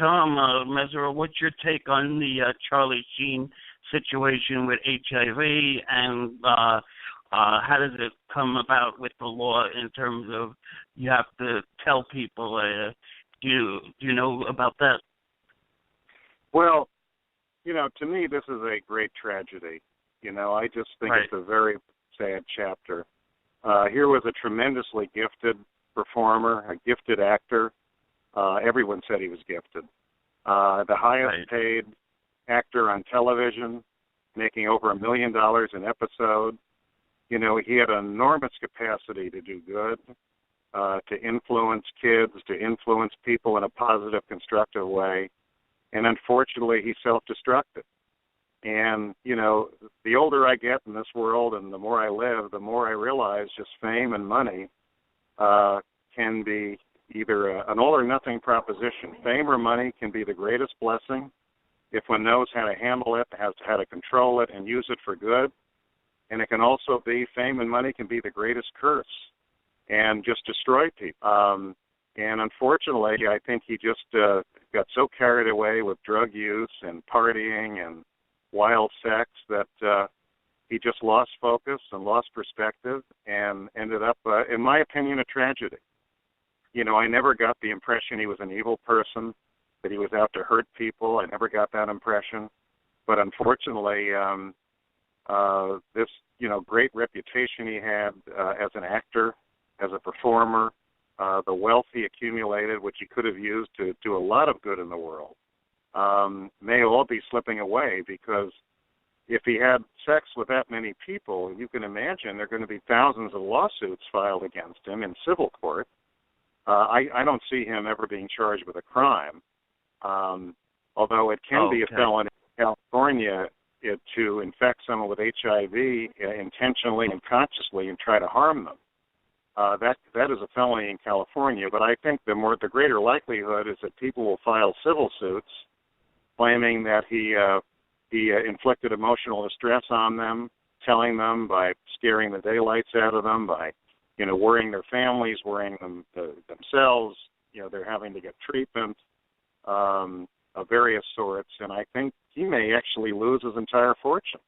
Tom Mesereau, what's your take on the Charlie Sheen situation with HIV, and how does it come about with the law in terms of you have to tell people? Do you know about that? Well, to me, this is a great tragedy. I just think Right. it's a very sad chapter. Here was a tremendously gifted performer, a gifted actor. Everyone said he was gifted. The highest paid actor on television, making over $1 million an episode. He had enormous capacity to do good, to influence kids, to influence people in a positive, constructive way. And unfortunately, he self-destructed. And, the older I get in this world and the more I live, the more I realize just fame and money can be either an all or nothing proposition. Fame or money can be the greatest blessing if one knows how to handle it, how to control it, and use it for good. And it can also be, fame and money can be the greatest curse and just destroy people. And unfortunately, I think he just got so carried away with drug use and partying and wild sex that he just lost focus and lost perspective and ended up, in my opinion, a tragedy. I never got the impression he was an evil person, that he was out to hurt people. I never got that impression. But unfortunately, this, great reputation he had as an actor, as a performer, the wealth he accumulated, which he could have used to do a lot of good in the world, may all be slipping away, because if he had sex with that many people, you can imagine there are going to be thousands of lawsuits filed against him in civil court. I don't see him ever being charged with a crime, although it can be a felony in California to infect someone with HIV intentionally and consciously and try to harm them. That is a felony in California, but I think the greater likelihood is that people will file civil suits claiming that he inflicted emotional distress on them, telling them by scaring the daylights out of them, by worrying their families, worrying themselves. They're having to get treatment of various sorts, and I think he may actually lose his entire fortune.